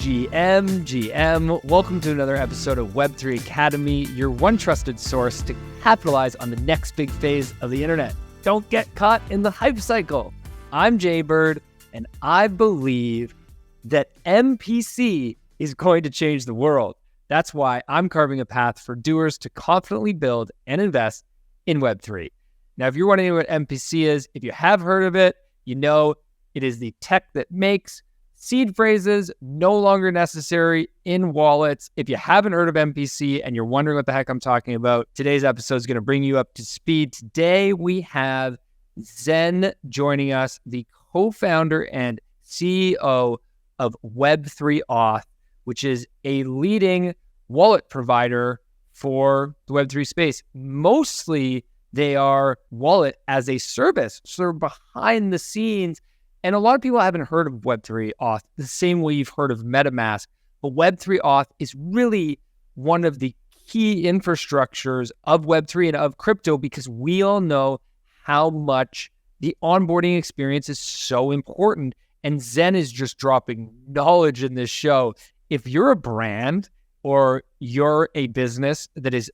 GM. Welcome to another episode of Web3 Academy, your one trusted source to capitalize on the next big phase of the internet. Don't get caught in the hype cycle. I'm Jaybird, and I believe that MPC is going to change the world. That's why I'm carving a path for doers to confidently build and invest in Web3. Now, if you're wondering what MPC is, if you have heard of it, you know it is the tech that makes seed phrases no longer necessary in wallets. If you haven't heard of MPC and you're wondering what the heck I'm talking about, today's episode is going to bring you up to speed. Today, we have Zhen joining us, the co-founder and CEO of Web3Auth, which is a leading wallet provider for the Web3 space. Mostly, they are wallet as a service, sort of behind the scenes. And a lot of people haven't heard of Web3Auth the same way you've heard of MetaMask. But Web3Auth is really one of the key infrastructures of Web3 and of crypto, because we all know how much the onboarding experience is so important. And Zhen is just dropping knowledge in this show. If you're a brand or you're a business that is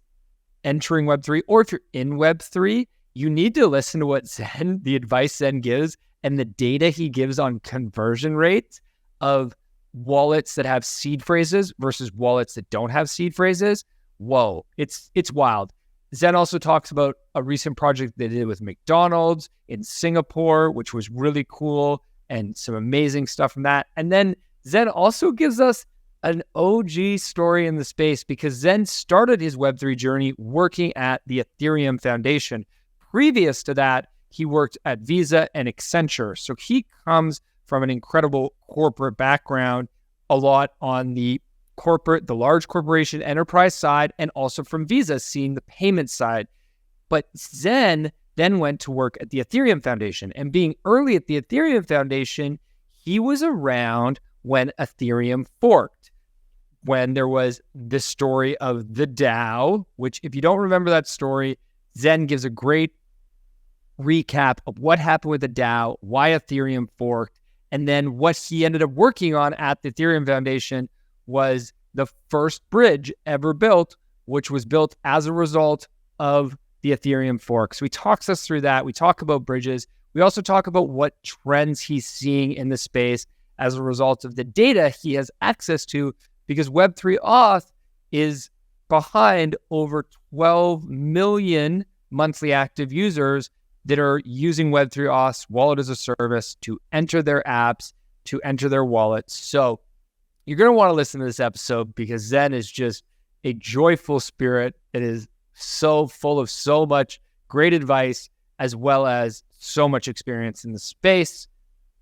entering Web3, or if you're in Web3, you need to listen to what Zhen, the advice Zhen gives, and the data he gives on conversion rates of wallets that have seed phrases versus wallets that don't have seed phrases. Whoa, it's wild. Zhen also talks about a recent project they did with McDonald's in Singapore, which was really cool, and some amazing stuff from that. And then Zhen also gives us an OG story in the space, because Zhen started his Web3 journey working at the Ethereum Foundation. Previous to that, he worked at Visa and Accenture. So he comes from an incredible corporate background, a lot on the large corporation enterprise side, and also from Visa, seeing the payment side. But Zhen then went to work at the Ethereum Foundation. And being early at the Ethereum Foundation, he was around when Ethereum forked, when there was the story of the DAO, which, if you don't remember that story, Zhen gives a great recap of what happened with the DAO, why Ethereum forked, and then what he ended up working on at the Ethereum Foundation was the first bridge ever built, which was built as a result of the Ethereum fork. So he talks us through that. We talk about bridges. We also talk about what trends he's seeing in the space as a result of the data he has access to, because Web3Auth is behind over 12 million monthly active users that are using Web3Auth's wallet as a service to enter their apps, to enter their wallets. So you're going to want to listen to this episode, because Zhen is just a joyful spirit. It is so full of so much great advice, as well as so much experience in the space.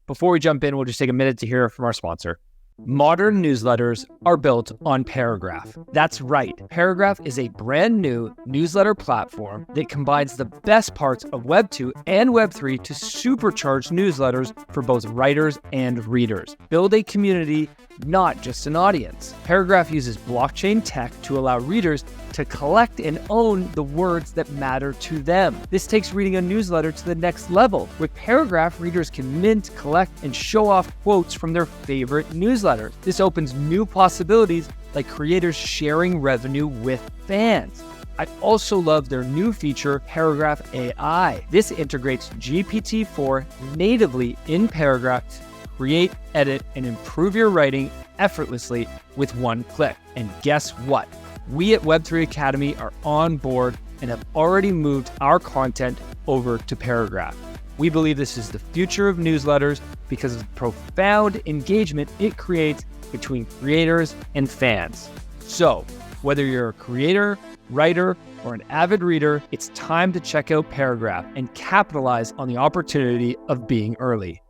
Before we jump in, we'll just take a minute to hear from our sponsor. Modern newsletters are built on Paragraph. That's right. Paragraph is a brand new newsletter platform that combines the best parts of Web 2 and Web 3 to supercharge newsletters for both writers and readers. Build a community, not just an audience. Paragraph uses blockchain tech to allow readers to collect and own the words that matter to them. This takes reading a newsletter to the next level. With Paragraph, readers can mint, collect, and show off quotes from their favorite newsletters. This opens new possibilities, like creators sharing revenue with fans. I also love their new feature, Paragraph AI. This integrates GPT-4 natively in Paragraph to create, edit, and improve your writing effortlessly with one click. And guess what? We at Web3 Academy are on board and have already moved our content over to Paragraph. We believe this is the future of newsletters because of the profound engagement it creates between creators and fans. So, whether you're a creator, writer, or an avid reader, it's time to check out Paragraph and capitalize on the opportunity of being early.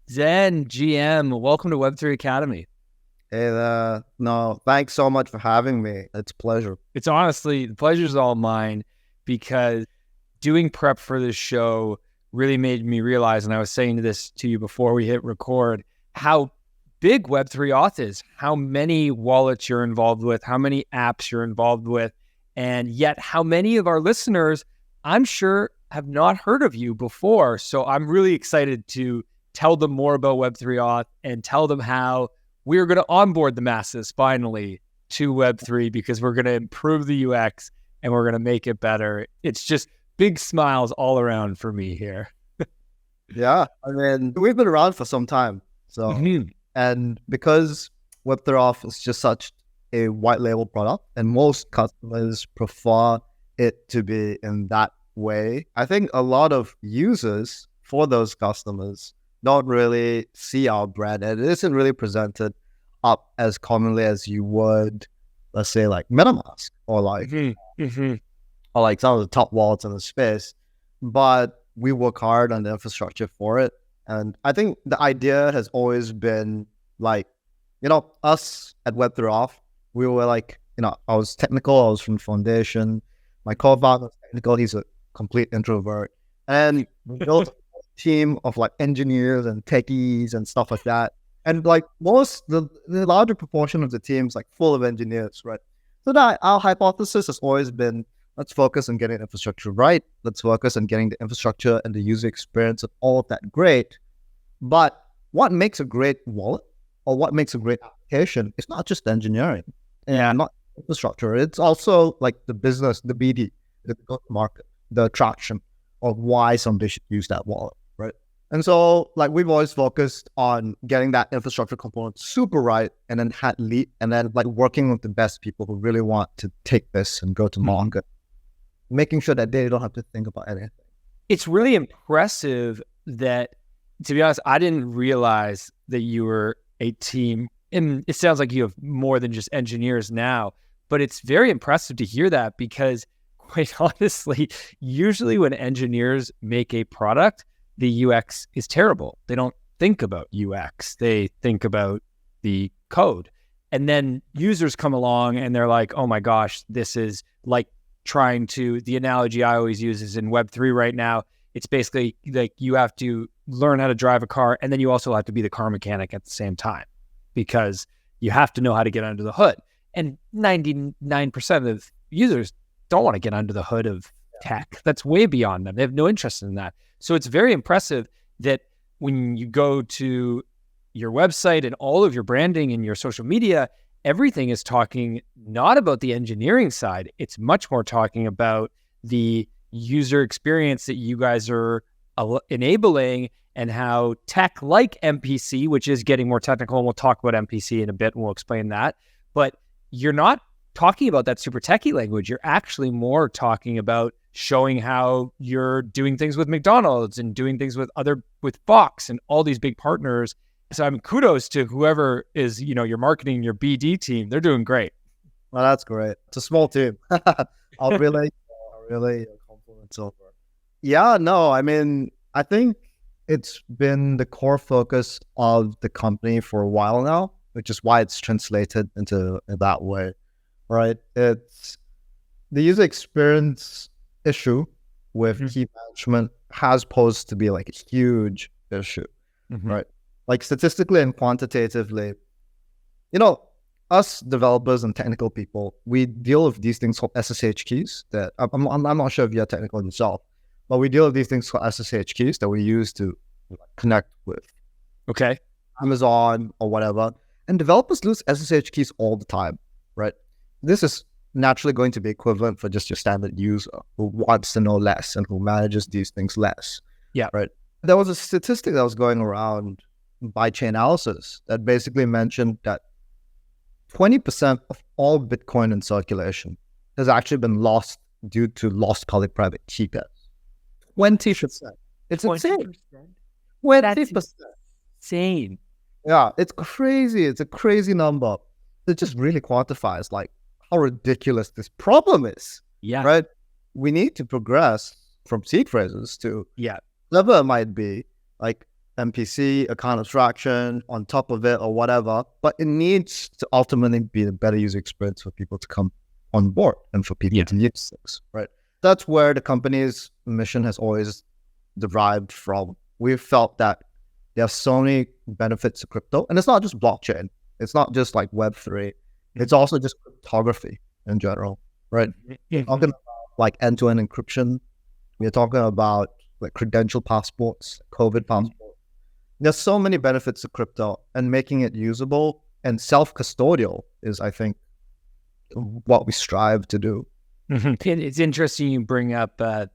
Zhen, GM, welcome to Web3 Academy. Hey, no, thanks so much for having me. It's a pleasure. It's honestly, the pleasure's all mine, because doing prep for this show really made me realize, and I was saying this to you before we hit record, how big Web3Auth is, how many wallets you're involved with, how many apps you're involved with, and yet how many of our listeners, I'm sure, have not heard of you before. So I'm really excited to tell them more about Web3Auth and tell them how we're going to onboard the masses finally to Web3 because we're going to improve the UX and we're going to make it better. It's just big smiles all around for me here. Yeah, I mean, we've been around for some time. So, and because Web3Auth is just such a white label product and most customers prefer it to be in that way, I think a lot of users for those customers don't really see our brand, and it isn't really presented up as commonly as you would, let's say, like MetaMask or like or like some of the top wallets in the space. But we work hard on the infrastructure for it, and I think the idea has always been like, us at Web3Auth, we were like, I was technical, I was from Foundation, my co-founder was technical, he's a complete introvert, and we built a team of like engineers and techies and stuff like that. And like the larger proportion of the team's like full of engineers, right? So that our hypothesis has always been, let's focus on getting infrastructure right. Let's focus on getting the infrastructure and the user experience and all of that great. But what makes a great wallet or what makes a great application is not just engineering and not infrastructure. It's also like the business, the BD, the go-to-market, the attraction of why somebody should use that wallet, right? And so like we've always focused on getting that infrastructure component super right and then and then like working with the best people who really want to take this and go to market, making sure that they don't have to think about anything. It's really impressive that, to be honest, I didn't realize that you were a team. And it sounds like you have more than just engineers now, but it's very impressive to hear that because quite honestly, usually when engineers make a product, the UX is terrible. They don't think about UX. They think about the code. And then users come along and they're like, oh my gosh, this is like the analogy I always use is in Web3 right now. It's basically like you have to learn how to drive a car and then you also have to be the car mechanic at the same time because you have to know how to get under the hood. And 99% of users don't want to get under the hood of tech. That's way beyond them. They have no interest in that. So it's very impressive that when you go to your website and all of your branding and your social media, everything is talking not about the engineering side. It's much more talking about the user experience that you guys are enabling and how tech like MPC, which is getting more technical, and we'll talk about MPC in a bit and we'll explain that. But you're not talking about that super techie language. You're actually more talking about showing how you're doing things with McDonald's and doing things with Fox and all these big partners. So kudos to whoever is, your marketing, your BD team. They're doing great. Well, that's great. It's a small team. I'll really compliment over. Yeah, no, I mean, I think it's been the core focus of the company for a while now, which is why it's translated into that way, right? It's the user experience issue with key management has posed to be like a huge issue, right? Like statistically and quantitatively, us developers and technical people, we deal with these things called SSH keys that I'm not sure if you're technical yourself, but we deal with these things called SSH keys that we use to connect with Amazon or whatever. And developers lose SSH keys all the time, right? This is naturally going to be equivalent for just your standard user who wants to know less and who manages these things less. Yeah. Right. There was a statistic that was going around by Chainalysis that basically mentioned that 20% of all Bitcoin in circulation has actually been lost due to lost public-private key pairs. 20%. It's 20%. Insane. 20%. That's insane. Yeah, it's crazy. It's a crazy number. It just really quantifies like how ridiculous this problem is. Yeah. Right? We need to progress from seed phrases to whatever it might be, like MPC, account abstraction on top of it or whatever, but it needs to ultimately be a better user experience for people to come on board and for people to use things, right? That's where the company's mission has always derived from. We've felt that there are so many benefits to crypto, and it's not just blockchain. It's not just like Web3. It's also just cryptography in general, right? We're talking about like end-to-end encryption. We're talking about like credential passports, COVID passports. There's so many benefits to crypto, and making it usable And self-custodial is, I think, what we strive to do. It's interesting you bring up the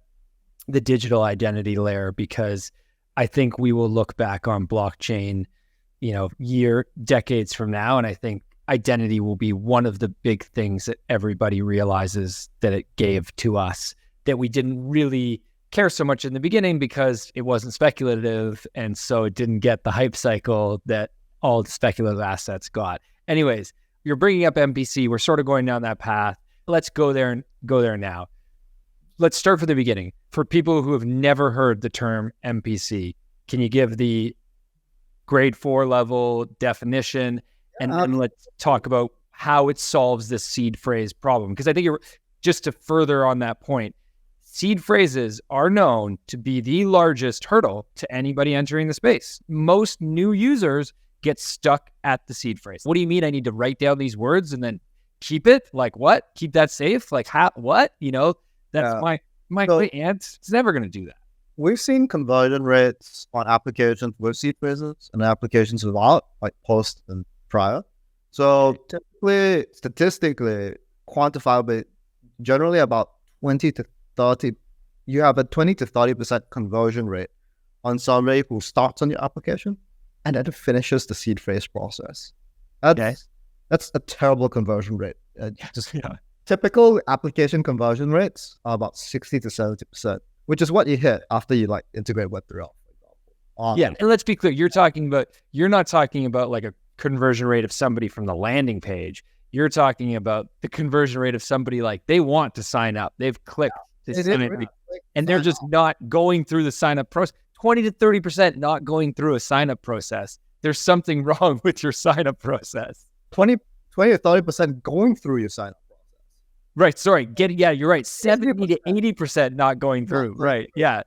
digital identity layer, because I think we will look back on blockchain, decades from now, and I think identity will be one of the big things that everybody realizes that it gave to us, that we didn't really care so much in the beginning because it wasn't speculative, and so it didn't get the hype cycle that all the speculative assets got. Anyways, you're bringing up MPC. We're sort of going down that path. Let's go there now. Let's start from the beginning. For people who have never heard the term MPC, can you give the grade 4 level definition, and let's talk about how it solves this seed phrase problem? Because I think just to further on that point, seed phrases are known to be the largest hurdle to anybody entering the space. Most new users get stuck at the seed phrase. What do you mean I need to write down these words and then keep it? Like what? Keep that safe? Like how? What? That's my great aunt is never going to do that. We've seen conversion rates on applications with seed phrases and applications without, like post and prior. So typically, statistically, quantifiably, generally about 20 to 30, you have a 20 to 30% conversion rate on somebody who starts on your application and then finishes the seed phrase process. That's a terrible conversion rate. Typical application conversion rates are about 60 to 70%, which is what you hit after you integrate Web3Auth, for example. And let's be clear, you're not talking about like a conversion rate of somebody from the landing page. You're talking about the conversion rate of somebody they want to sign up. They've clicked to sign up, and they're just not going through the sign up process. 20 to 30% not going through a sign up process. There's something wrong with your sign up process. 20 to 30% going through your sign up. Right. Sorry. You're right. 70 to 80% not going through. Right. Yeah.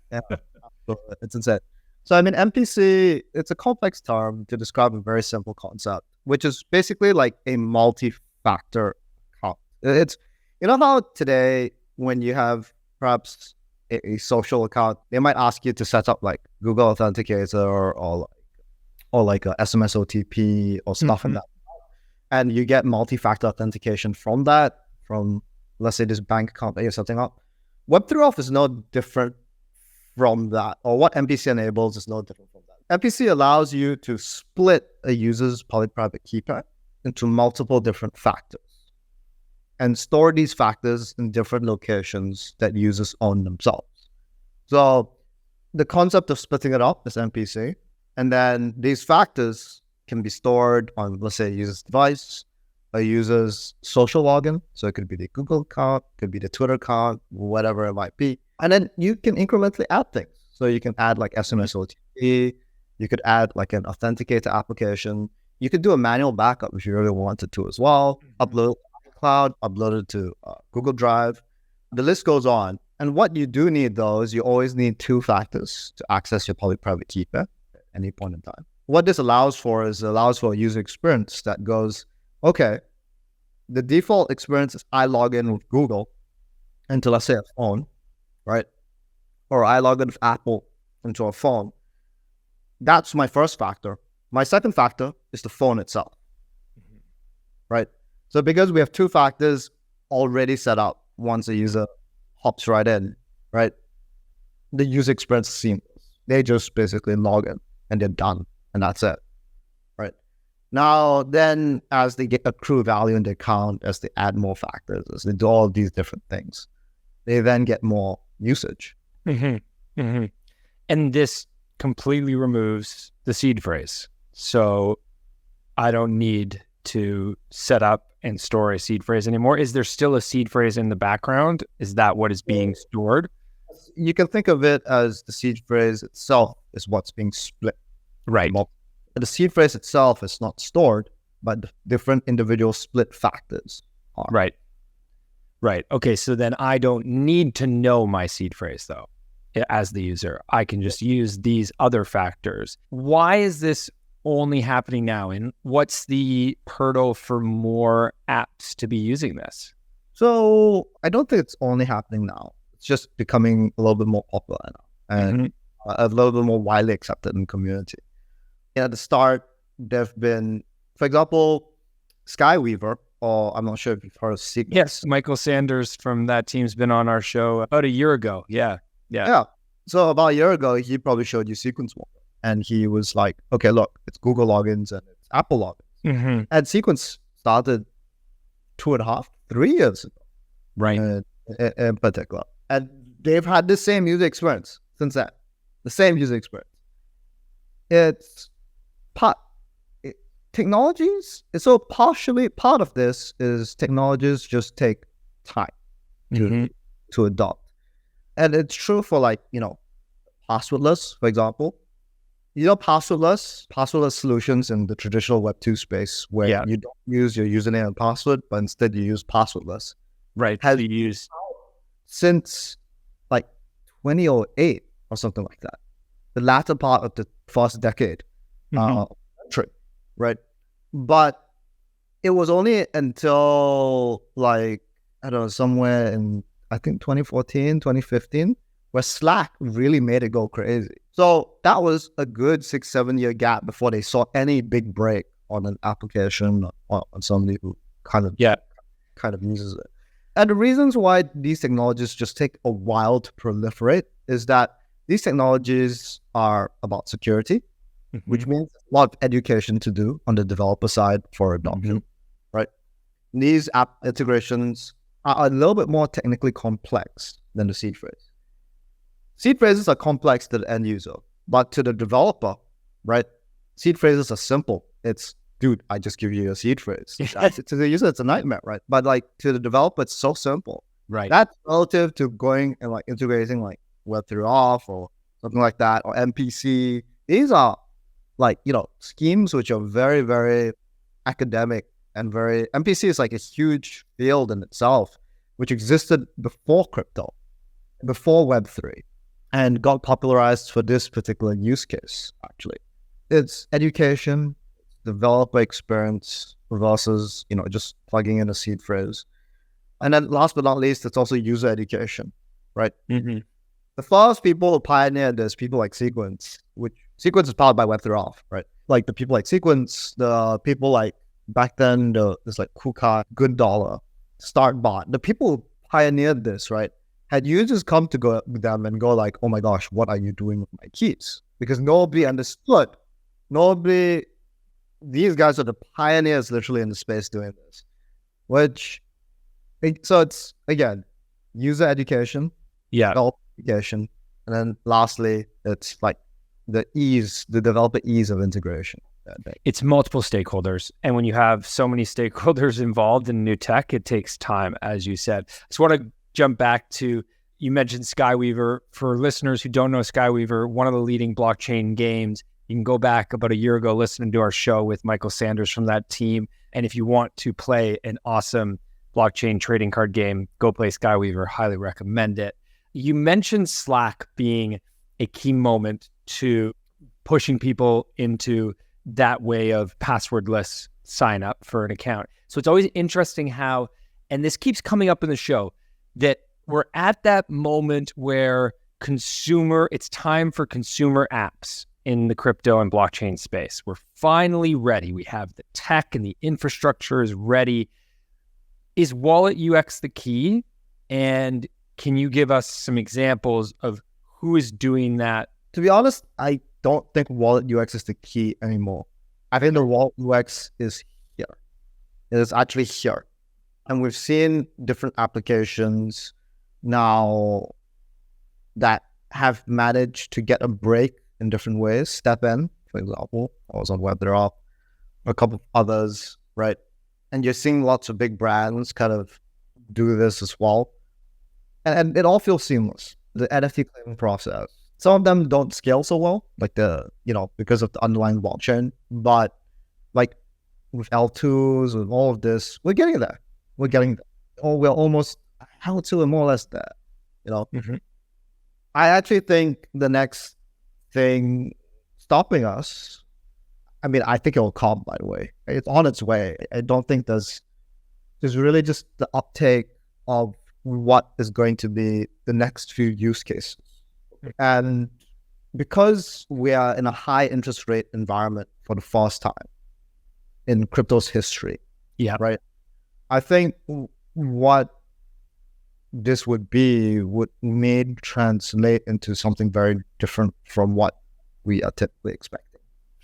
It's insane. So, MPC, it's a complex term to describe a very simple concept, which is basically like a multi-factor account. It's, how today when you have perhaps a social account, they might ask you to set up like Google Authenticator or like a SMS OTP or stuff like that. And you get multi-factor authentication from that, from, let's say, this bank account that you're setting up. Web3Auth is no different from that, or what MPC enables is no different from that. MPC allows you to split a user's public-private key pair into multiple different factors and store these factors in different locations that users own themselves. So the concept of splitting it up is MPC, and then these factors can be stored on, let's say, a user's device, a user's social login. So it could be the Google account, could be the Twitter account, whatever it might be. And then you can incrementally add things. So you can add like SMS OTP, you could add like an authenticator application. You could do a manual backup if you really wanted to as well. Upload it to cloud, upload it to Google Drive. The list goes on. And what you do need though is you always need 2 factors to access your public-private key pair at any point in time. What this allows for is a user experience that goes, okay, the default experience is I log in with Google into, let's say, a phone, right? Or I log in with Apple into a phone. That's my first factor. My second factor is the phone itself, right? So because we have 2 factors already set up once a user hops right in, right? The user experience is seamless. They just basically log in and they're done, and that's it, right? Now, then as they get accrue value in the account, as they add more factors, as they do all of these different things, they then get more usage. And this completely removes the seed phrase. So I don't need to set up and store a seed phrase anymore. Is there still a seed phrase in the background? Is that what is being stored? You can think of it as the seed phrase itself is what's being split. Right. The seed phrase itself is not stored, but the different individual split factors are. Right. Okay. So then I don't need to know my seed phrase though, as the user. I can just use these other factors. Why is this only happening now? And what's the hurdle for more apps to be using this? So I don't think it's only happening now. It's just becoming a little bit more popular now and a little bit more widely accepted in the community. At the start, there have been For example, Skyweaver, or I'm not sure if you've heard of Sequence. Yes, Michael Sanders from that team's been on our show about a year ago. Yeah. So about a year ago, he probably showed you Sequence Walker. And he was like, okay, look, it's Google logins and it's Apple logins. Mm-hmm. And Sequence started 2.5, 3 years ago. Right. In particular. And they've had the same user experience since then. The same user experience. It's technologies. So partially part of this is technologies just take time to adopt. And it's true for like, passwordless, for example. Passwordless solutions in the traditional Web2 space where you don't use your username and password, but instead you use passwordless. Right. Has used since like 2008 or something like that. The latter part of the first decade. Right? But it was only until like, I don't know, somewhere in, I think 2014, 2015, where Slack really made it go crazy. So that was a good 6-7 year gap before they saw any big break on an application or on somebody who kind of uses it. And the reasons why these technologies just take a while to proliferate is that these technologies are about security, which means a lot of education to do on the developer side for adoption, right? These app integrations are a little bit more technically complex than the seed phrase. Seed phrases are complex to the end user, but to the developer, right? Seed phrases are simple. It's, dude, I just give you a seed phrase. To the user, it's a nightmare, right? But like to the developer, it's so simple. Right. That's relative to going and like integrating like Web3Auth or something like that, or MPC. These are like, schemes which are very, very academic and very, MPC is like a huge field in itself, which existed before crypto, before Web3, and got popularized for this particular use case, actually. It's education, developer experience versus, just plugging in a seed phrase. And then last but not least, it's also user education, right? The first people who pioneered this, people like Sequence, which Sequence is powered by Web3Auth, right? Like the people like Sequence, the people like back then, there's like KuCoin, Good Dollar, Startbot, the people who pioneered this, right? Had users come to them and go like, oh my gosh, what are you doing with my keys? Because nobody understood. These guys are the pioneers literally in the space doing this. So it's, again, user education, developer education, and then lastly, it's like the developer ease of integration. It's multiple stakeholders. And when you have so many stakeholders involved in new tech, it takes time, as you said. I just want to jump back to, you mentioned Skyweaver. For listeners who don't know Skyweaver, one of the leading blockchain games. You can go back about a year ago, listening to our show with Michael Sanders from that team. And if you want to play an awesome blockchain trading card game, go play Skyweaver. Highly recommend it. You mentioned Slack being a key moment to pushing people into that way of passwordless sign up for an account. So it's always interesting how, and this keeps coming up in the show, that we're at that moment where it's time for consumer apps in the crypto and blockchain space. We're finally ready. We have the tech and the infrastructure is ready. Is wallet UX the key? And can you give us some examples of who is doing that? To be honest, I don't think wallet UX is the key anymore. I think the wallet UX is here. It is actually here. And we've seen different applications now that have managed to get a break in different ways. StepN, for example, I was on Web3Auth, a couple of others, right? And you're seeing lots of big brands kind of do this as well. And it all feels seamless. The NFT claiming process. Some of them don't scale so well, like because of the underlying blockchain. But like with L2s, with all of this, we're getting there. We're almost L2 and more or less there. I actually think the next thing stopping us, I think it will come, by the way. It's on its way. I don't think there's really just the uptake of what is going to be the next few use cases. And because we are in a high interest rate environment for the first time, in crypto's history. Yeah. Right. I think what this would may translate into something very different from what we are typically expecting.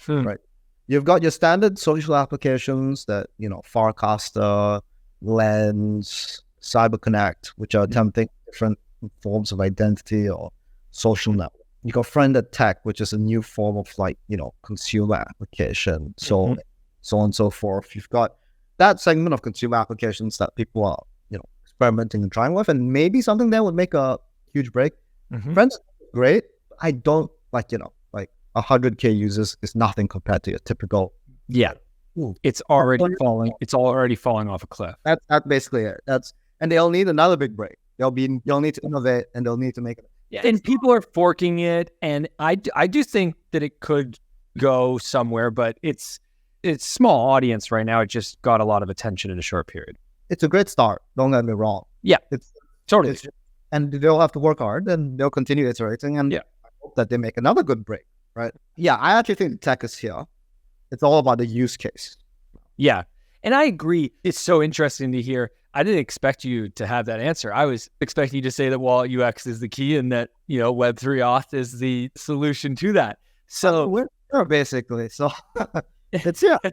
Right. You've got your standard social applications that, Farcaster, Lens, CyberConnect, which are attempting different forms of identity or social network. You got Friended Tech, which is a new form of consumer application, so on and so forth. You've got that segment of consumer applications that people are, experimenting and trying with, and maybe something there would make a huge break. Friends, great. I don't like 100K users is nothing compared to your typical. Yeah, it's already falling. It's already falling off a cliff. That's basically it. And they'll need another big break. They'll need to innovate, and they'll need to make it. Yeah, and people are forking it, and I do think that it could go somewhere, but it's small audience right now. It just got a lot of attention in a short period. It's a great start. Don't get me wrong. Yeah, it's totally. And they'll have to work hard, and they'll continue iterating, and I hope that they make another good break. Right? Yeah, I actually think the tech is here. It's all about the use case. Yeah, and I agree. It's so interesting to hear. I didn't expect you to have that answer. I was expecting you to say that wallet UX is the key and that, Web3 Auth is the solution to that. So we're here basically. So it's here. I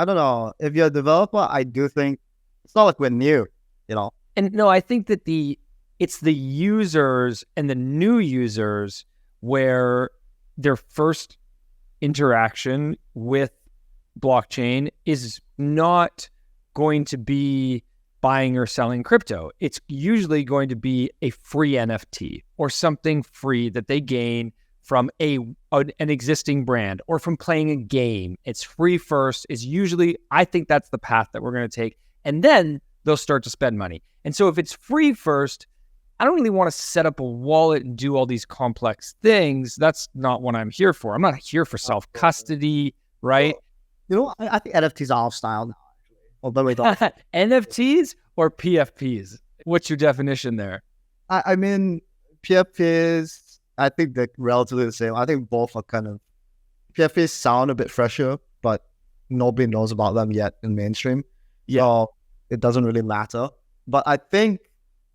don't know. If you're a developer, I do think it's not like we're new, And no, I think that it's the users and the new users where their first interaction with blockchain is not going to be buying or selling crypto. It's usually going to be a free NFT or something free that they gain from an existing brand or from playing a game. It's free first is usually, I think that's the path that we're going to take. And then they'll start to spend money. And so if it's free first, I don't really want to set up a wallet and do all these complex things. That's not what I'm here for. I'm not here for self-custody, right? I think NFTs are off style now, actually. Although we thought NFTs or PFPs? What's your definition there? I mean, PFPs, I think they're relatively the same. I think both are PFPs sound a bit fresher, but nobody knows about them yet in mainstream. Yeah. So it doesn't really matter. But I think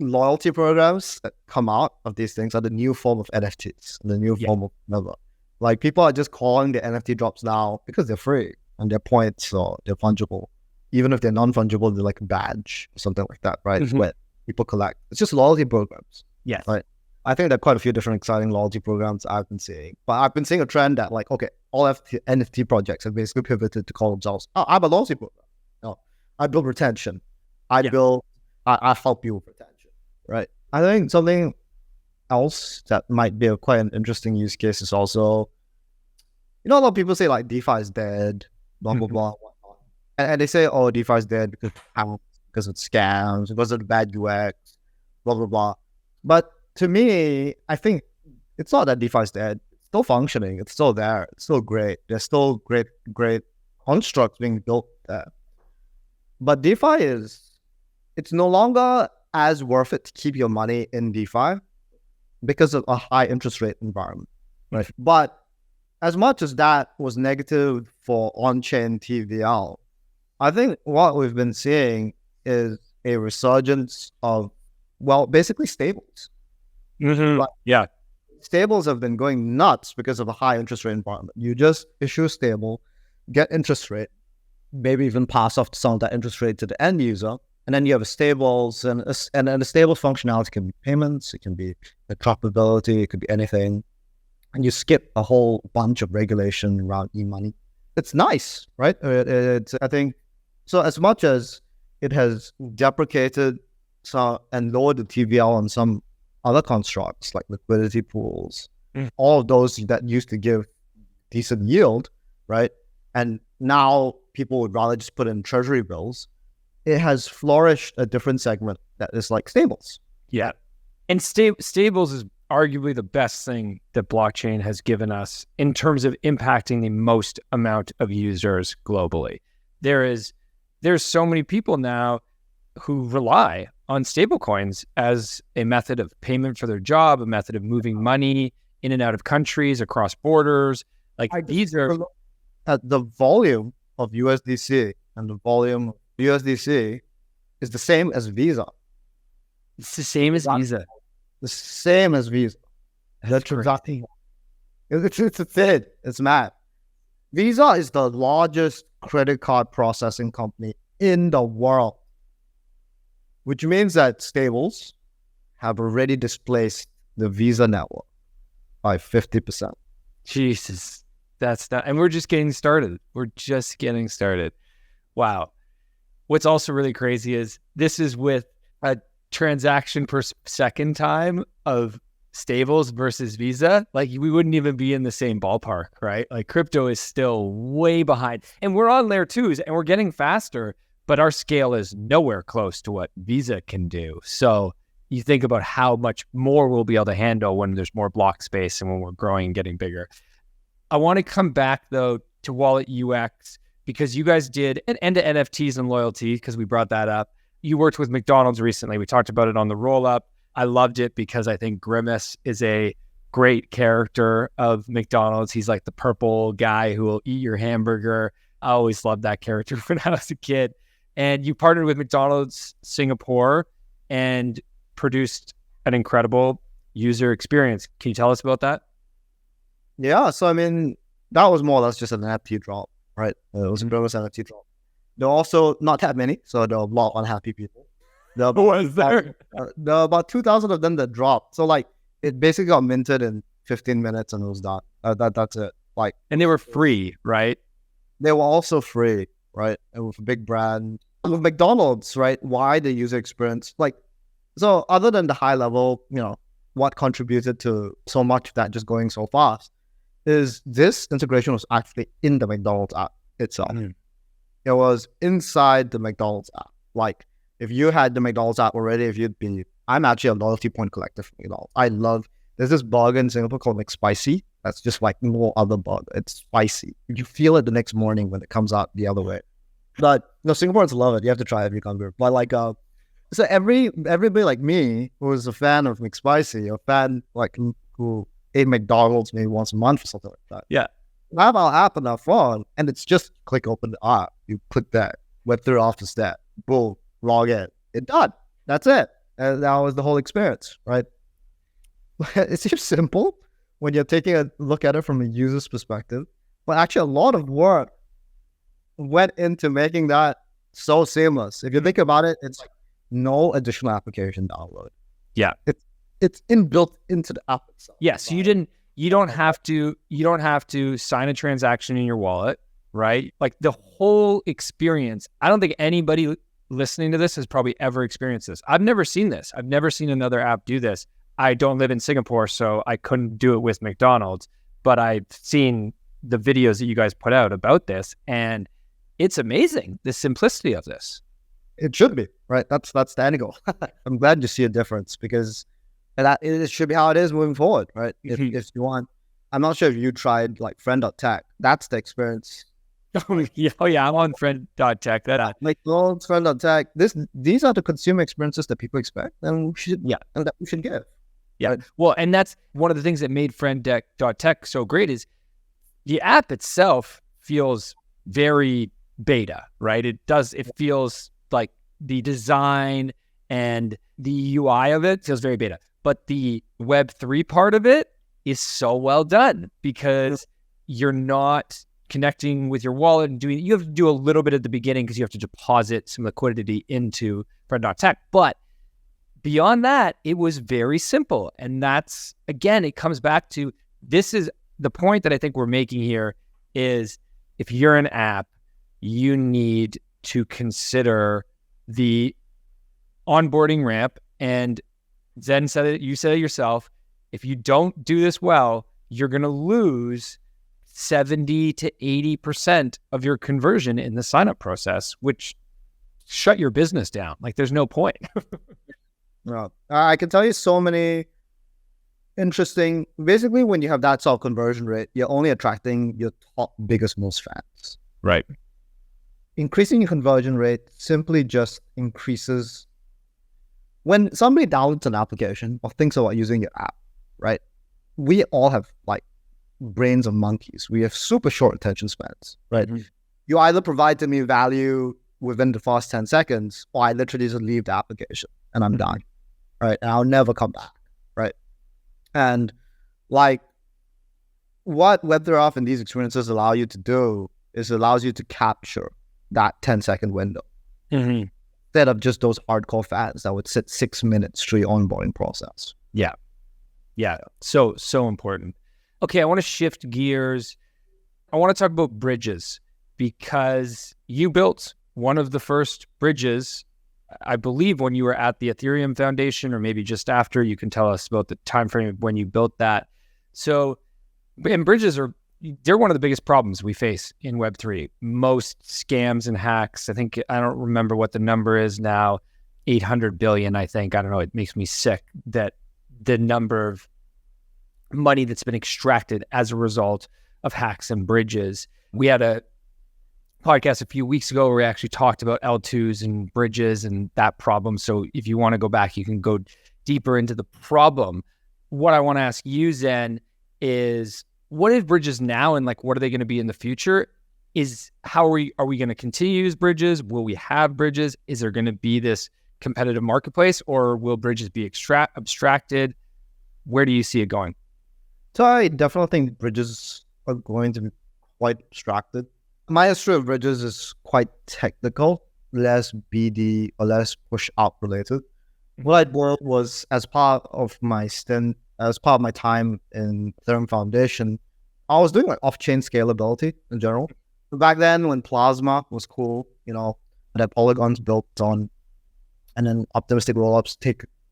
loyalty programs that come out of these things are the new form of NFTs, the new form of whatever. Like, people are just calling the NFT drops now because they're free and they're points or they're fungible. Even if they're non-fungible, they're like a badge or something like that, right? Where people collect. It's just loyalty programs. Yes. Right. I think there are quite a few different exciting loyalty programs I've been seeing. But I've been seeing a trend that all NFT projects have basically pivoted to call themselves, I'm a loyalty program. No, I build retention. I help you with retention. Right. I think something else that might be quite an interesting use case is also, a lot of people say DeFi is dead, blah, blah, blah, whatnot. And they say, DeFi is dead because of scams, because of the bad UX, blah, blah, blah. But to me, I think it's not that DeFi is dead. It's still functioning. It's still there. It's still great. There's still great constructs being built there. But DeFi it's no longer as worth it to keep your money in DeFi because of a high interest rate environment, right? But as much as that was negative for on-chain TVL, I think what we've been seeing is a resurgence of, basically stables. Yeah. Stables have been going nuts because of a high interest rate environment. You just issue a stable, get interest rate, maybe even pass off some of that interest rate to the end user. And then you have a stables, and the stables functionality can be payments, it can be the droppability, it could be anything. And you skip a whole bunch of regulation around e-money. It's nice, right? I think, so as much as it has deprecated and lowered the TVL on some other constructs like liquidity pools, all of those that used to give decent yield, right? And now people would rather just put in treasury bills. It has flourished a different segment that is like stables. Yeah. And stables is arguably the best thing that blockchain has given us in terms of impacting the most amount of users globally. There's so many people now who rely on stablecoins as a method of payment for their job, a method of moving money in and out of countries, across borders. These are at the volume of USDC and the volume of USDC is the same as Visa. It's the same as Visa. The same as Visa. That's exactly. It's a thing. It's mad. Visa is the largest credit card processing company in the world, which means that stables have already displaced the Visa network by 50%. Jesus, that's not, and we're just getting started. Wow. What's also really crazy is this is with a transaction per second time of stables versus Visa. Like, we wouldn't even be in the same ballpark, right? Like, crypto is still way behind, and we're on layer 2s and we're getting faster, but our scale is nowhere close to what Visa can do. So you think about how much more we'll be able to handle when there's more block space and when we're growing and getting bigger. I want to come back though to wallet UX, because you guys did an end to NFTs and loyalty, because we brought that up. You worked with McDonald's recently. We talked about it on the roll up. I loved it because I think Grimace is a great character of McDonald's. He's like the purple guy who will eat your hamburger. I always loved that character when I was a kid. And you partnered with McDonald's Singapore and produced an incredible user experience. Can you tell us about that? Yeah, so I mean, that was more or less just an NFT drop, right? It was a Grimace NFT drop. There are also not that many, so there are a lot of unhappy people. Was there? There are about 2,000 of them that dropped. So like, it basically got minted in 15 minutes and it was done. That's it. Like, and they were free, right? They were also free, right? And with a big brand. With McDonald's, right? Why the user experience? Like, so other than the high level, what contributed to so much of that just going so fast is this integration was actually in the McDonald's app itself. It was inside the McDonald's app. Like, if you had the McDonald's app already, I'm actually a loyalty point collector for McDonald's. There's this burger in Singapore called McSpicy. That's just like no other burger. It's spicy. You feel it the next morning when it comes out the other way. But Singaporeans love it. You have to try it if you come here. But like, so everybody like me who is a fan of McSpicy, a fan like who ate McDonald's maybe once a month or something like that. Yeah. I have our app on our phone, and it's just click open the app. You click that. Web3Auth is that. Boom. Log in. It's done. That's it. And that was the whole experience, right? It seems simple when you're taking a look at it from a user's perspective, but actually a lot of work went into making that so seamless. If you think about it, it's like no additional application download. Yeah. It's inbuilt into the app itself. Yeah. So you don't have to sign a transaction in your wallet, right? Like, the whole experience, I don't think anybody listening to this has probably ever experienced this. I've never seen this. I've never seen another app do this. I don't live in Singapore, so I couldn't do it with McDonald's, but I've seen the videos that you guys put out about this, and it's amazing, the simplicity of this. It should be, right? That's the end goal. I'm glad you see a difference, because it should be how it is moving forward, right? If you want, I'm not sure if you tried like friend.tech. That's the experience. Oh yeah, I'm on friend.tech. McDonald's, friend.tech. These are the consumer experiences that people expect, and that we should give. Yeah. Right? Well, and that's one of the things that made friend.tech so great is the app itself feels very beta, right? It feels like the design and the UI of it feels very beta, but the Web3 part of it is so well done, because you're not connecting with your wallet and you have to do a little bit at the beginning because you have to deposit some liquidity into friend.tech. But beyond that, it was very simple. And that's, again, it comes back to, this is the point that I think we're making here is, if you're an app, you need to consider the onboarding ramp. And Zhen said it, you said it yourself, if you don't do this well, you're going to lose 70 to 80% of your conversion in the sign-up process, which shut your business down. Like, there's no point. No. I can tell you so many interesting, basically when you have that sort of conversion rate, you're only attracting your top, biggest, most fans. Right. Increasing your conversion rate simply just increases when somebody downloads an application or thinks about using your app, right? We all have like brains of monkeys. We have super short attention spans, right? You either provide to me value within the first 10 seconds, or I literally just leave the application and I'm done, right? And I'll never come back, right? And like what Web3Auth and these experiences allow you to do is allows you to capture that 10-second window instead of just those hardcore fans that would sit 6 minutes through your onboarding process. Yeah. So important. Okay, I want to shift gears. I want to talk about bridges because you built one of the first bridges, I believe, when you were at the Ethereum Foundation, or maybe just after. You can tell us about the time frame of when you built that. So, and bridges they're one of the biggest problems we face in Web3. Most scams and hacks, I don't remember what the number is now, 800 billion, I think. I don't know, it makes me sick that the number of money that's been extracted as a result of hacks and bridges. We had a podcast a few weeks ago where we actually talked about L2s and bridges and that problem. So if you want to go back, you can go deeper into the problem. What I want to ask you, Zhen, is what is bridges now, and like what are they going to be in the future? Are we going to continue to use bridges? Will we have bridges? Is there going to be this competitive marketplace, or will bridges be abstracted? Where do you see it going? So I definitely think bridges are going to be quite abstracted. My history of bridges is quite technical, less BD or less push out related. What I did was, as part of my time in Ethereum Foundation, I was doing like off-chain scalability in general. Back then, when Plasma was cool, that Polygon's built on, and then optimistic rollups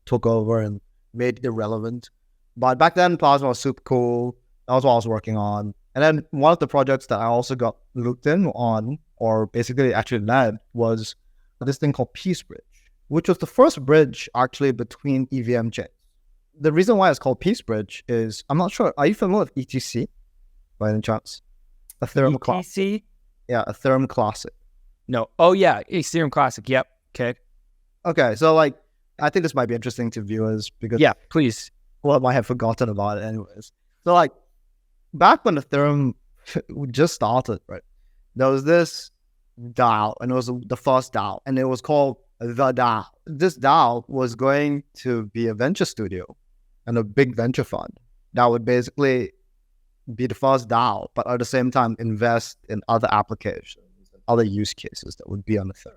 took over and made it irrelevant. But back then, Plasma was super cool. That was what I was working on. And then one of the projects that I also got looped in on, or basically actually led, was this thing called Peace Bridge, which was the first bridge actually between EVM chains. The reason why it's called Peace Bridge is, I'm not sure, are you familiar with ETC by any chance? Ethereum ETC? Yeah, Ethereum Classic. No. Oh yeah, Ethereum Classic. Yep. Okay, so like, I think this might be interesting to viewers because yeah, please. Well, I might have forgotten about it anyways. So like, back when Ethereum just started, right, there was this DAO, and it was the first DAO, and it was called the DAO. This DAO was going to be a venture studio and a big venture fund that would basically be the first DAO, but at the same time invest in other applications, other use cases that would be on Ethereum.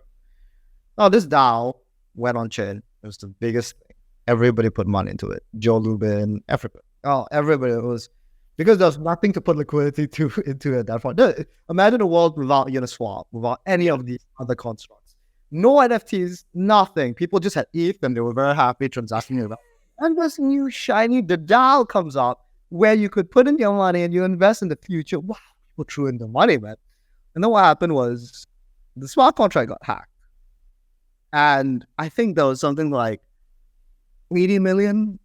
Now, this DAO went on chain. It was the biggest thing. Everybody put money into it. Joe Lubin, everybody. Everybody was, because there was nothing to put liquidity into at that point. Imagine a world without Uniswap, without any of these other constructs. No NFTs, nothing. People just had ETH and they were very happy transacting it. And this new shiny, the DAO comes up where you could put in your money and you invest in the future. Wow, people threw in the money, man. And then what happened was the smart contract got hacked. And I think there was something like $80 million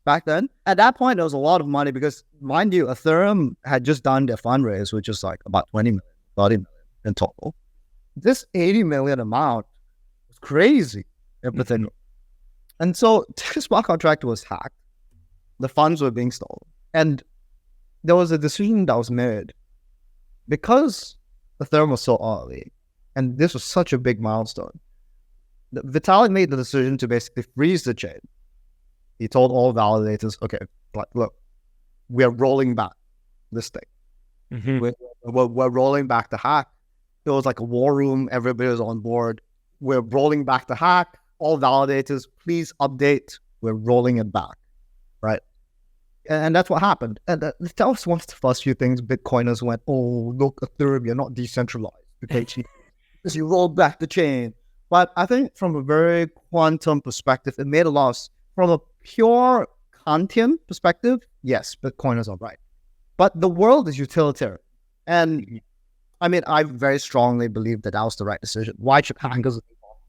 back then. At that point, there was a lot of money because, mind you, Ethereum had just done their fundraise, which is like about 20 million, 30 million in total. This 80 million amount was crazy. Everything. And so the smart contract was hacked. The funds were being stolen. And there was a decision that was made because Ethereum was so early, and this was such a big milestone. Vitalik made the decision to basically freeze the chain. He told all validators, okay, look, we're rolling back this thing. We're rolling back the hack. It was like a war room. Everybody was on board. We're rolling back the hack. All validators, please update. We're rolling it back, right? And that's what happened. And that was one of the first few things Bitcoiners went, oh, look, Ethereum, you're not decentralized because you rolled back the chain. But I think from a very quantum perspective, it made a loss. From a pure Kantian perspective, yes, Bitcoiners are right. But the world is utilitarian. And I mean, I very strongly believe that was the right decision. Why should hackers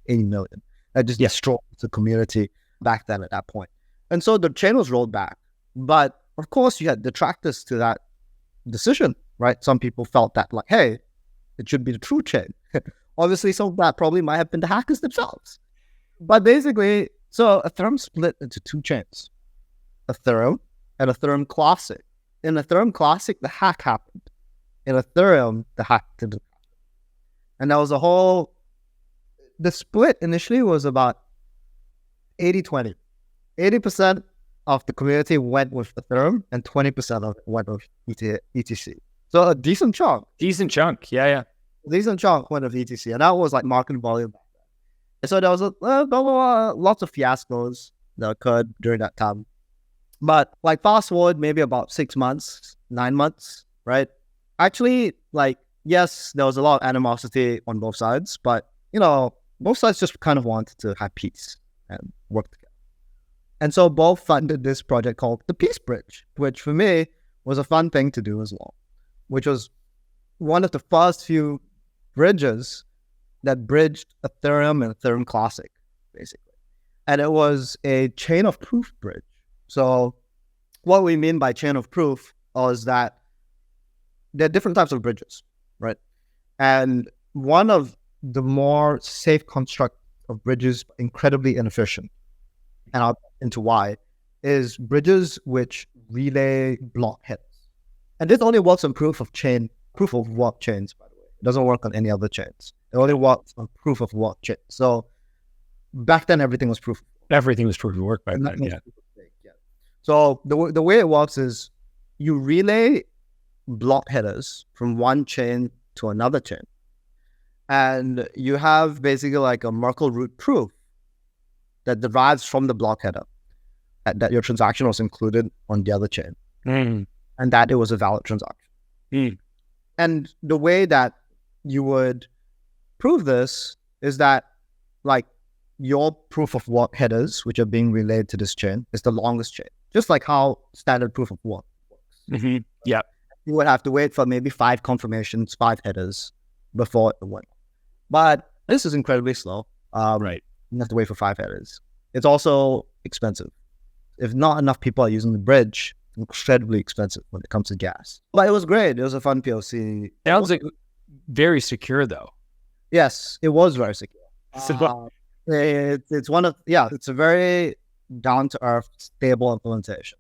80 million? That just destroyed the community back then at that point. And so the chain was rolled back. But of course, you had detractors to that decision, right? Some people felt that like, hey, it should be the true chain. Obviously, some of that probably might have been the hackers themselves. But basically, so Ethereum split into two chains, Ethereum and Ethereum Classic. In Ethereum Classic, the hack happened. In Ethereum, the hack didn't happen. And there was the split initially was about 80-20. 80% of the community went with Ethereum and 20% of it went with ETC. So a decent chunk. Decent chunk. Yeah. Decent chunk went with ETC. And that was like market volume back then. And so there was lots of fiascos that occurred during that time. But like fast forward maybe about 6 months, 9 months, right? Actually, like, yes, there was a lot of animosity on both sides, but, both sides just kind of wanted to have peace and work together. And so both funded this project called the Peace Bridge, which for me was a fun thing to do as well, which was one of the first few bridges that bridged Ethereum and Ethereum Classic, basically. And it was a chain of proof bridge. So what we mean by chain of proof is that there are different types of bridges, right? And one of the more safe construct of bridges, incredibly inefficient, and I'll get into why, is bridges which relay block headers. And this only works on proof of work chains, by the way. It doesn't work on any other chains. It only works on proof of work chains. So back then, everything was proof of work. Everything was proof of work back then, yeah. So the way it works is you relay block headers from one chain to another chain. And you have basically like a Merkle root proof that derives from the block header that your transaction was included on the other chain and that it was a valid transaction. And the way that you would prove this is that like your proof of work headers, which are being relayed to this chain, is the longest chain, just like how standard proof of work works. Yeah. You would have to wait for maybe 5 confirmations, 5 headers before it went. But this is incredibly slow. Right. You have to wait for 5 headers. It's also expensive. If not enough people are using the bridge, it's incredibly expensive when it comes to gas. But it was great. It was a fun POC. Sounds like very secure, though. Yes, it was very secure. So, It's a very down-to-earth, stable implementation.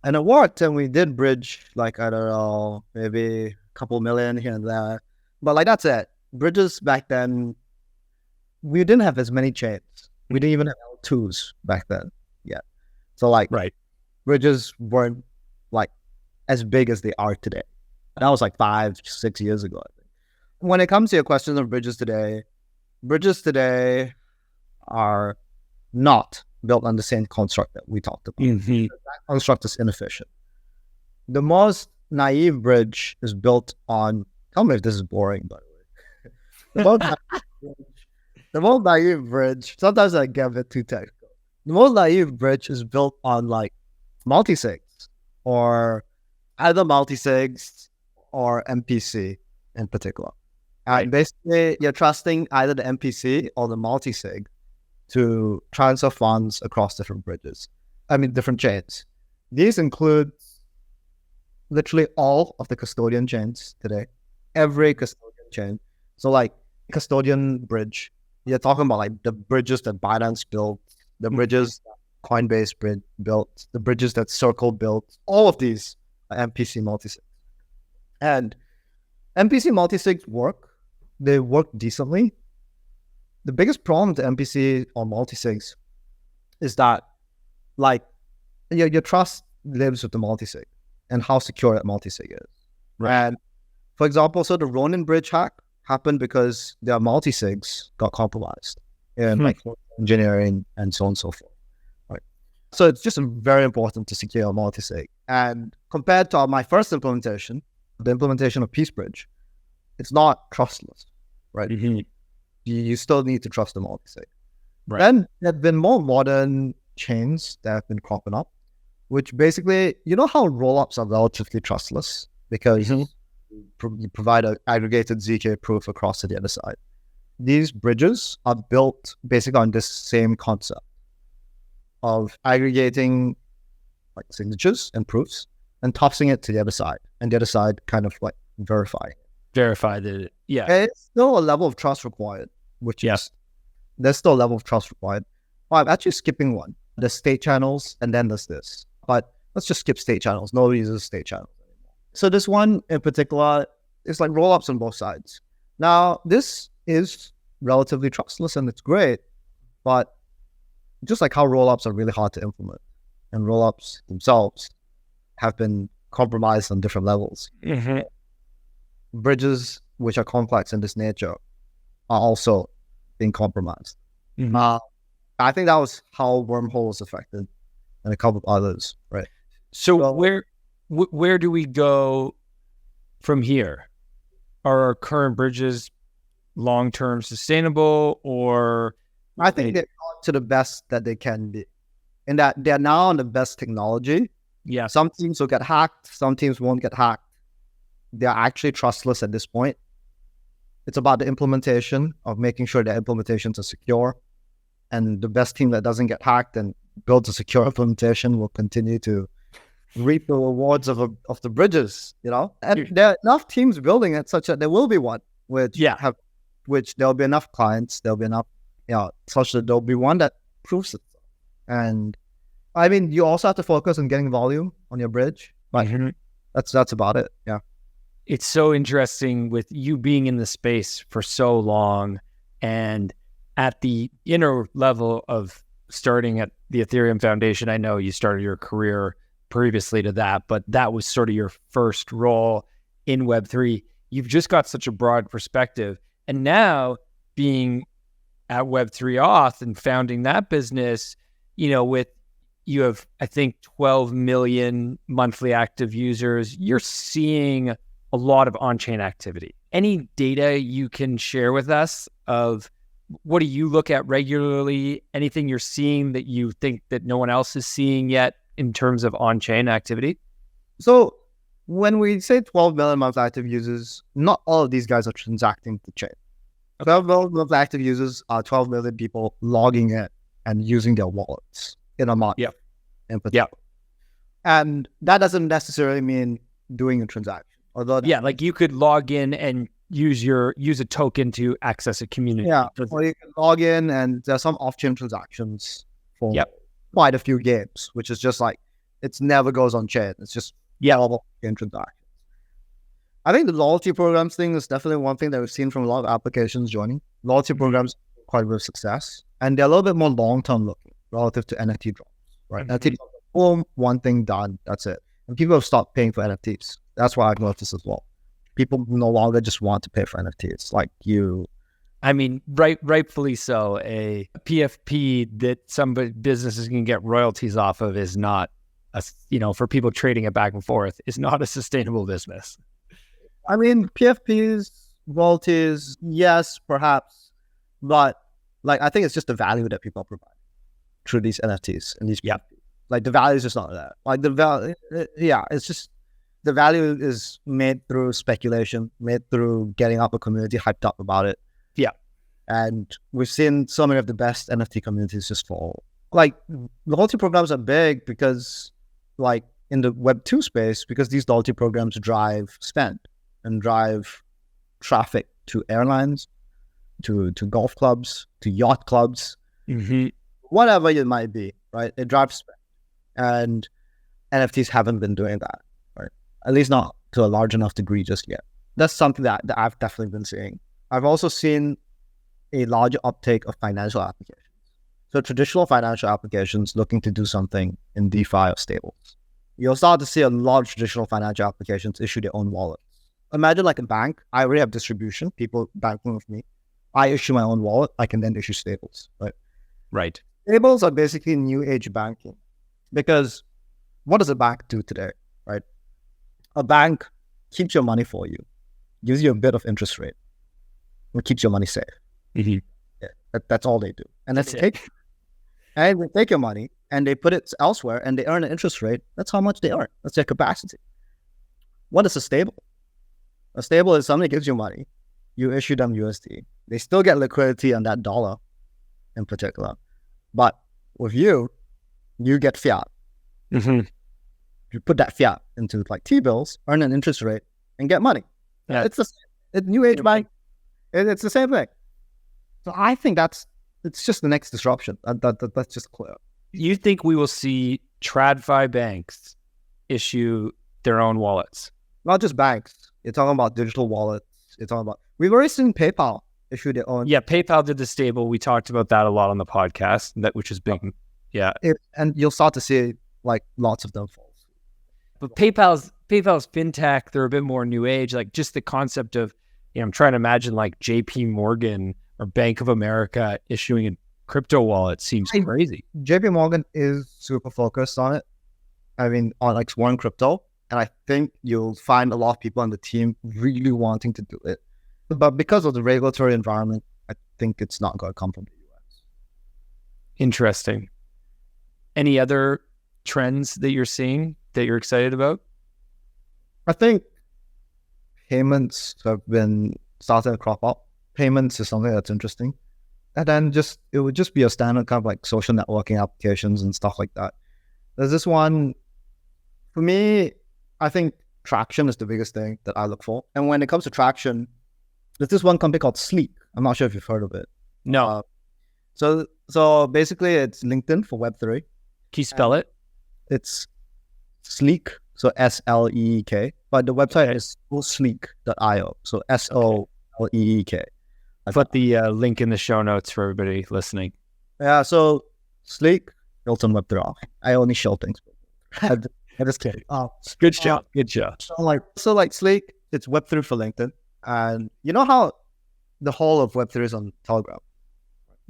And it worked, and we did bridge, like, I don't know, maybe a couple million here and there. But, like, that's it. Bridges back then, we didn't have as many chains. We didn't even have L2s back then yet. So, like, right. Bridges weren't, like, as big as they are today. That was, like, 5-6 years ago, I think. When it comes to your question of bridges today are not built on the same construct that we talked about. That construct is inefficient. The most naive bridge is built on, tell me if this is boring, by the way. The most naive bridge, sometimes I get a bit too technical. The most naive bridge is built on like multisigs, or either multisigs or MPC in particular. And basically, you're trusting either the MPC or the multisig to transfer funds across different different chains. These include literally all of the custodian chains today, every custodian chain. So like custodian bridge, you're talking about like the bridges that Binance built, the bridges that Coinbase built, the bridges that Circle built, all of these are MPC multisigs. And MPC multisigs work. They work decently. The biggest problem to MPC or multisigs is that, like, your trust lives with the multisig and how secure that multisig is. Right. And for example, so the Ronin bridge hack happened because their multisigs got compromised in like engineering and so on and so forth. Right. So it's just very important to secure a multisig. And compared to my first implementation, the implementation of Peace Bridge, it's not trustless, right? You still need to trust the multisig. Right. Then there have been more modern chains that have been cropping up, which basically, you know how rollups are relatively trustless because you provide an aggregated ZK proof across to the other side. These bridges are built basically on this same concept of aggregating like signatures and proofs and tossing it to the other side, and the other side kind of like verify that it's still a level of trust required, there's still a level of trust required. I'm actually skipping one. There's state channels and then there's this, but let's just skip state channels. Nobody uses state channels anymore. So this one in particular is like roll-ups on both sides. Now this is relatively trustless and it's great, but just like how rollups are really hard to implement, and rollups themselves have been compromised on different levels. Bridges, which are complex in this nature, are also being compromised. I think that was how Wormhole was affected, and a couple of others, right? So where do we go from here? Are our current bridges long-term sustainable, or I think they're on to the best that they can be, in that they're now on the best technology. Yeah. Some teams will get hacked, some teams won't get hacked. They're actually trustless at this point. It's about the implementation of making sure their implementations are secure, and the best team that doesn't get hacked and builds a secure implementation will continue to reap the rewards of the bridges, And there are enough teams building it such that there will be one which there'll be enough clients, there'll be enough, such that there'll be one that proves it. And I mean, you also have to focus on getting volume on your bridge. But that's about it. Yeah. It's so interesting with you being in the space for so long, and at the inner level of starting at the Ethereum Foundation. I know you started your career previously to that, but that was sort of your first role in Web3. You've just got such a broad perspective. And now being at Web3Auth and founding that business, you have, I think, 12 million monthly active users. You're seeing a lot of on-chain activity. Any data you can share with us of what do you look at regularly? Anything you're seeing that you think that no one else is seeing yet in terms of on-chain activity? So when we say 12 million monthly active users, not all of these guys are transacting the chain. 12 million monthly active users are 12 million people logging in and using their wallets in a month. In particular. And that doesn't necessarily mean doing a transaction. Although like you could log in and use a token to access a community. Or you can log in, and there's some off-chain transactions for quite a few games, which is just like, it never goes on chain. It's just off-chain transactions. I think the loyalty programs thing is definitely one thing that we've seen from a lot of applications joining. Loyalty programs quite a bit of success, and they're a little bit more long-term looking relative to NFT drops, right? NFT drops, boom, one thing done, that's it. And people have stopped paying for NFTs. That's why I've noticed as well. People no longer just want to pay for NFTs like you. I mean, rightfully so. A PFP that some businesses can get royalties off of is not, for people trading it back and forth, is not a sustainable business. I mean, PFPs, royalties, yes, perhaps. But I think it's just the value that people provide through these NFTs and these PFPs. Like the value is just not that. Like the value, it's just, the value is made through speculation, made through getting up a community hyped up about it. And we've seen so many of the best NFT communities just fall. Like, loyalty programs are big because, like, in the Web2 space, because these loyalty programs drive spend and drive traffic to airlines, to golf clubs, to yacht clubs, whatever it might be, right? It drives spend. And NFTs haven't been doing that, right? At least not to a large enough degree just yet. That's something that I've definitely been seeing. I've also seen a larger uptake of financial applications. So traditional financial applications looking to do something in DeFi or stables. You'll start to see a lot of traditional financial applications issue their own wallets. Imagine like a bank. I already have distribution, people banking with me. I issue my own wallet. I can then issue stables, right? Right. Stables are basically new age banking, because what does a bank do today, right? A bank keeps your money for you, gives you a bit of interest rate, and keeps your money safe. That's all they do. And they take your money and they put it elsewhere and they earn an interest rate. That's how much they earn. That's their capacity. What is a stable? A stable is somebody gives you money, you issue them USD. They still get liquidity on that dollar in particular. But with you get fiat. You put that fiat into like T-bills, earn an interest rate, and get money. It's a new age bank. It's the same thing. So I think it's just the next disruption. That's just clear. You think we will see TradFi banks issue their own wallets? Not just banks. You're talking about digital wallets. We've already seen PayPal issue their own. Yeah, PayPal did the stable. We talked about that a lot on the podcast, which is big. Yeah. And you'll start to see like lots of them fall. But PayPal's fintech, they're a bit more new age. Like just the concept of, I'm trying to imagine like JP Morgan or Bank of America issuing a crypto wallet seems crazy. JP Morgan is super focused on it. I mean, on like one crypto. And I think you'll find a lot of people on the team really wanting to do it. But because of the regulatory environment, I think it's not going to come from the US. Interesting. Any other trends that you're seeing that you're excited about? I think payments have been starting to crop up. Payments is something that's interesting. And then it would just be a standard kind of like social networking applications and stuff like that. There's this one, for me, I think traction is the biggest thing that I look for. And when it comes to traction, there's this one company called Sleek. I'm not sure if you've heard of it. No. So basically it's LinkedIn for Web3. Can you spell it? It's Sleek, so SLEEK. But the website is sleek.io. So SOLEEK. I'll put the link in the show notes for everybody listening. Yeah, so Sleek built on Web3Auth. I only show things. I just kidding. Good job. Good job. So like Sleek, it's Web3 for LinkedIn. And you know how the whole of Web3 is on Telegram?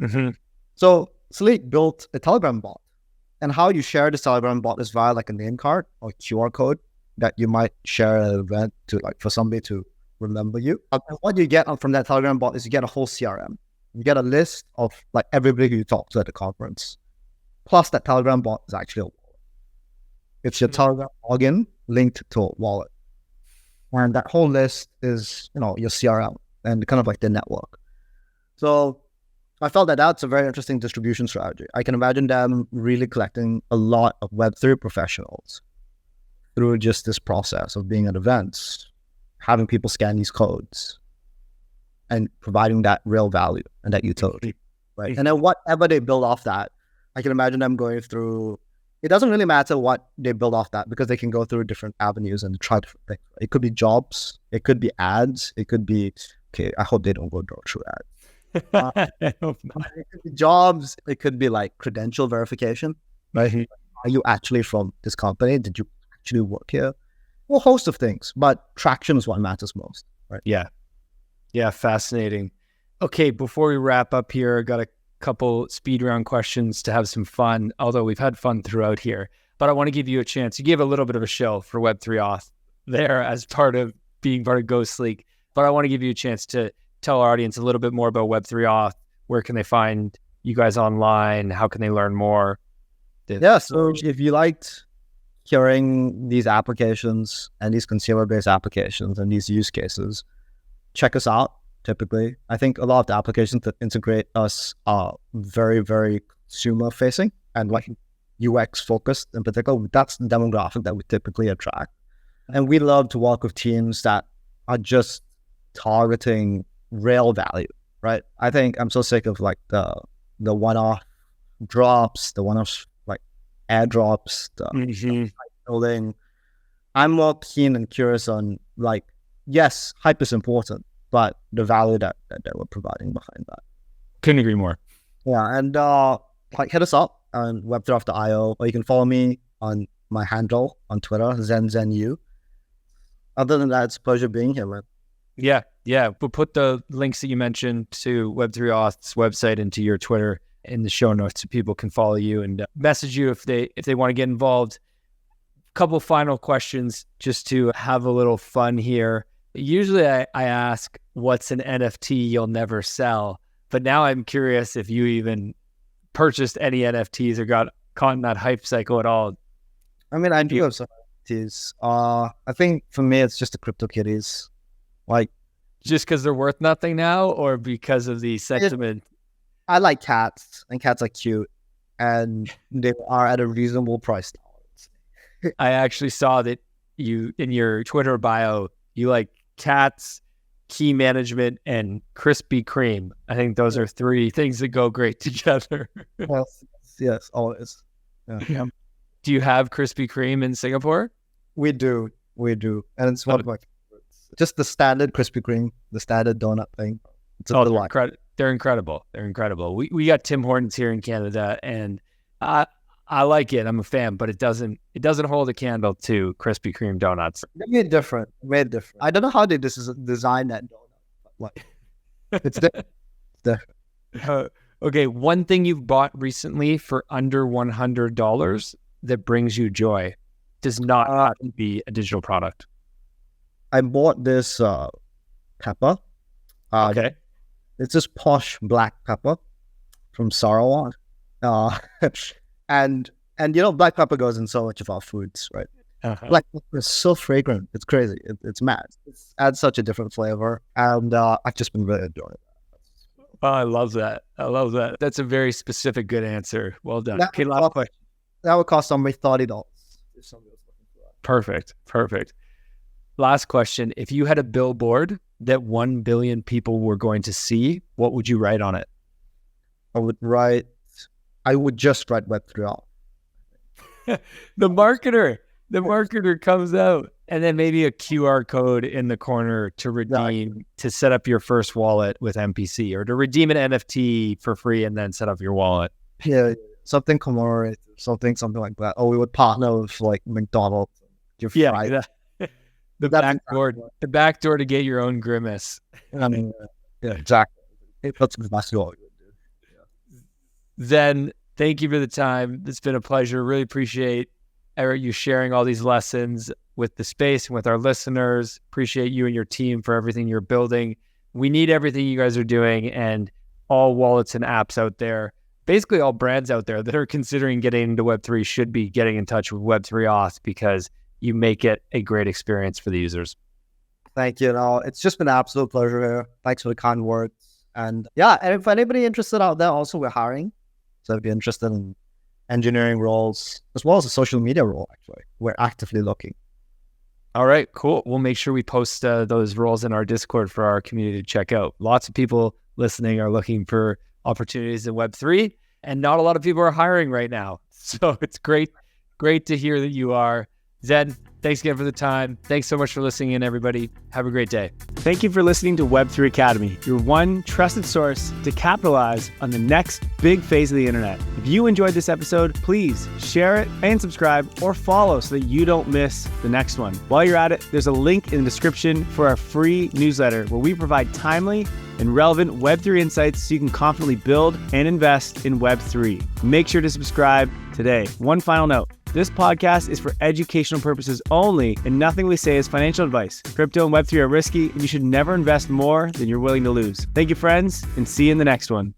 Mm-hmm. So Sleek built a Telegram bot. And how you share the Telegram bot is via like a name card or QR code that you might share at an event to like for somebody to remember you. And what you get from that Telegram bot is you get a whole CRM. You get a list of like everybody who you talk to at the conference. Plus that Telegram bot is actually a wallet. It's your Telegram login linked to a wallet. And that whole list is, your CRM and kind of like the network. So I felt that that's a very interesting distribution strategy. I can imagine them really collecting a lot of Web3 professionals through just this process of being at events, having people scan these codes and providing that real value and that utility, right? And then whatever they build off that, I can imagine them going through, it doesn't really matter what they build off that because they can go through different avenues and try different things. It could be jobs, it could be ads, it could be, okay, I hope they don't go through ads. It could be jobs, it could be like credential verification, right? Are you actually from this company? Did you actually work here? A whole host of things, but traction is what matters most, right? Yeah, fascinating. Okay, before we wrap up here, I got a couple speed round questions to have some fun, although we've had fun throughout here, but I want to give you a chance. You gave a little bit of a show for Web3Auth there as part of being part of GoSleek, but I want to give you a chance to tell our audience a little bit more about Web3Auth. Where can they find you guys online? How can they learn more? Yeah, so if you liked hearing these applications and these consumer-based applications and these use cases, check us out. Typically, I think a lot of the applications that integrate us are very, very consumer-facing and like UX focused in particular. That's the demographic that we typically attract. And we love to work with teams that are just targeting real value, right? I think I'm so sick of like the one-off drops, the one-off like airdrops, the building. I'm more keen and curious on like, yes, hype is important, but the value that we're providing behind that. Couldn't agree more. Yeah, and like hit us up on Web3Auth.io, or you can follow me on my handle on Twitter, Zhen Yu. Other than that, it's a pleasure being here, man. Yeah. We'll put the links that you mentioned to Web3Auth's website into your Twitter in the show notes so people can follow you and message you if they want to get involved. Couple final questions just to have a little fun here. Usually I ask, what's an NFT you'll never sell? But now I'm curious if you even purchased any NFTs or got caught in that hype cycle at all. I mean, I do have some NFTs. I think for me, it's just the CryptoKitties. Like, just because they're worth nothing now, or because of the sentiment? I like cats, and cats are cute, and they are at a reasonable price. I actually saw that you, in your Twitter bio, you like cats, key management, and Krispy Kreme. I think those are three things that go great together. Yes, always. Yeah. Do you have Krispy Kreme in Singapore? We do, and it's one of my favorites. Just the standard Krispy Kreme, the standard donut thing. It's a delight. They're incredible. They're incredible. We got Tim Hortons here in Canada, and I like it. I'm a fan, but it doesn't hold a candle to Krispy Kreme donuts. They made it different. I don't know how they design that donut. Like, it's different. Okay, one thing you've bought recently for under $100 that brings you joy does not have to be a digital product. I bought this pepper. Okay. It's this posh black pepper from Sarawak. And black pepper goes in so much of our foods, right? Black pepper is so fragrant. It's crazy. It's mad. It adds such a different flavor. And I've just been really enjoying it. Oh, I love that. That's a very specific, good answer. Well done. Okay, last question. That would cost somebody $30 if somebody was looking for that. Perfect. Last question. If you had a billboard that 1 billion people were going to see, what would you write on it? I would just write Web3Auth. The marketer comes out, and then maybe a QR code in the corner to redeem, to set up your first wallet with MPC, or to redeem an NFT for free and then set up your wallet. Yeah, something commemorative, something like that. Or we would partner with like McDonald's. The back door to get your own grimace. I mean, yeah, exactly. That's exactly what we would do. Zhen, thank you for the time. It's been a pleasure. Really appreciate you sharing all these lessons with the space and with our listeners. Appreciate you and your team for everything you're building. We need everything you guys are doing, and all wallets and apps out there, basically all brands out there that are considering getting into Web3 should be getting in touch with Web3Auth, because you make it a great experience for the users. Thank you. It's just been an absolute pleasure here. Thanks for the kind words. And if anybody interested out there, also we're hiring. So if you're interested in engineering roles, as well as a social media role, actually, we're actively looking. All right, cool. We'll make sure we post those roles in our Discord for our community to check out. Lots of people listening are looking for opportunities in Web3, and not a lot of people are hiring right now. So it's great to hear that you are. Zhen, thanks again for the time. Thanks so much for listening in, everybody. Have a great day. Thank you for listening to Web3 Academy, your one trusted source to capitalize on the next big phase of the internet. If you enjoyed this episode, please share it and subscribe, or follow so that you don't miss the next one. While you're at it, there's a link in the description for our free newsletter where we provide timely and relevant Web3 insights so you can confidently build and invest in Web3. Make sure to subscribe today. One final note. This podcast is for educational purposes only, and nothing we say is financial advice. Crypto and Web3 are risky, and you should never invest more than you're willing to lose. Thank you, friends, and see you in the next one.